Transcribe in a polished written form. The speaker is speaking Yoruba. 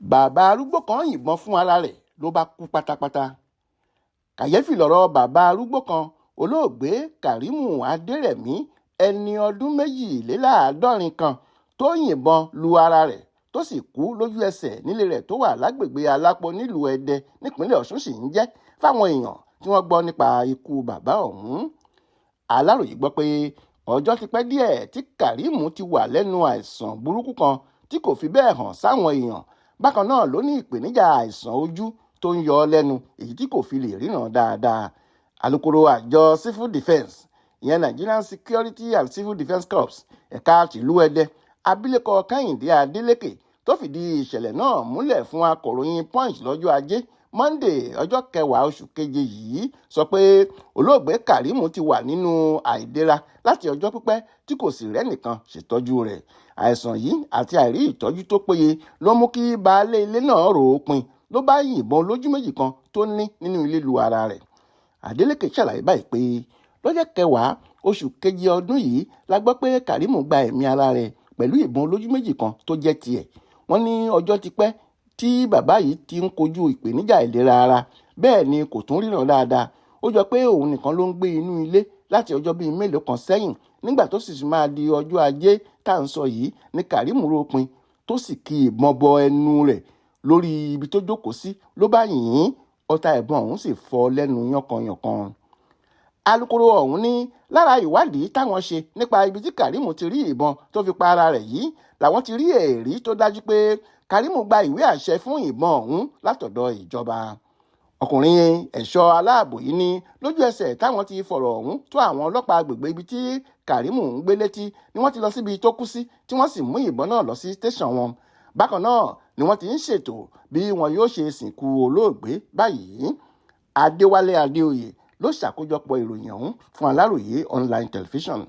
bàbá arúgbó kan yìnbọn fún ara rẹ̀ ló bá kú pátápátá. kàyéfì lọ̀rọ̀ bàbá arúgbó kan olóògbé Kàrímù Adérẹ̀mí ẹni ọdún 72 kan tó yìnbọn lu ara rẹ̀ tó sì kú lójú ẹsẹ̀ nílé rẹ̀ tó wà lágbègbè Alápò nílùú Ẹdẹ nípínlẹ̀ Ọ̀ṣun sì ń jẹ́ fáwọn èèyàn tí wọ́n gbọ́ nípa ikú bàbá ọ̀hún. Aláròyé gbọ́ pé ọjọ́ ti pẹ́ díẹ̀ tí Kàrímù ti wà lẹ́nu àìsàn burúkú kan tí kò fi bẹ́ẹ̀ hàn sáwọn èèyàn. Bákan náà ló ní ìpèníjà àìsàn ojú tó ń yọ ọ́ lẹ́nu èyí tí kò fi lè ríran dáadáa. Alukoro àjọ Civil Defence ìyẹn Nigerian Security and Civil Defence Corps ẹ̀ka tìlú Ẹdẹ abilékọ Kẹ́hìndé Adélékè tó fìdí ìṣẹ̀lẹ̀ náà múlẹ̀ fún akọ̀ròyìn Punch lọ́jọ́ Ajé Monday ọjọ́ 10 oṣù keje yìí sọ pé olóògbé Kàrímù ti wà nínú àìlera láti ọjọ́ pípẹ́ tí kò sì rẹ́nìkan ṣètọ́jú rẹ̀. Àìsàn yìí àti àìrí ìtọ́jú tó péye ló mú kí baálé ilé náà rò ó pin ló bá yìnbọn olójú méjì kan tó ní nínú ilé lu ara rẹ̀. Adélékè ṣàlàyé báyìí pé lọ́jọ́ 10 oṣù keje ọdún yìí la gbọ́ pé Kàrímù gba ẹ̀mí ara rẹ̀ pẹ̀lú ìbọn olójú méjì kan tó jẹ́ tiẹ̀. Wọ́n ní ọjọ́ ti pẹ́ tí bàbá yìí ti ń kojú ìpèníjà ìlera ara bẹ́ẹ̀ ni kò tún ríran dáadáa. Ó jọ pé òun nìkan ló ń gbé inú ilé láti ọjọ́ bíi mélòó kan sẹ́yìn. Nígbà tó sì máa di ọjọ́ Ajé tá à ń sọ yìí ní Kàrímù rópin tó sì ki ìbọn bọ ẹnu rẹ̀ lórí ibi tó jókòó sí ló bá yìn ín ọta ìbọn ọ̀hún sì fọ́ lẹ́nu yánkanyànkan. Alukoro ọ̀hún ní lára ìwádìí táwọn ṣe nípa ibi tí Kàrímù ti rí ìbọn tó fi pa ara rẹ̀ yìí làwọn ti rí ẹ̀rí tó dájú pé Kàrímù gba ìwé àṣẹ fún ìbọn ọ̀hún látọ̀dọ̀ ìjọba. Ọkùnrin ẹ̀ṣọ́ aláàbò yìí ní lójú ẹsẹ̀ táwọn ti fọ̀rọ̀ ọ̀hún tó àwọn ọlọ́pàá agbègbè ibi tí Kàrímù ń gbé létí ni wọ́n ti lọ síbi tó kú sí tí wọ́n sì mú ìbọn náà lọ sí tẹ̀sán wọn. Bákan náà ni wọ́n ti ń ṣètò bí wọn yóò ṣe sìnkú olóògbé báyìí. Adéwálé Adéoyè ló ṣàkójọpọ̀ ìròyìn ọ̀hún fún Aláròyé online television.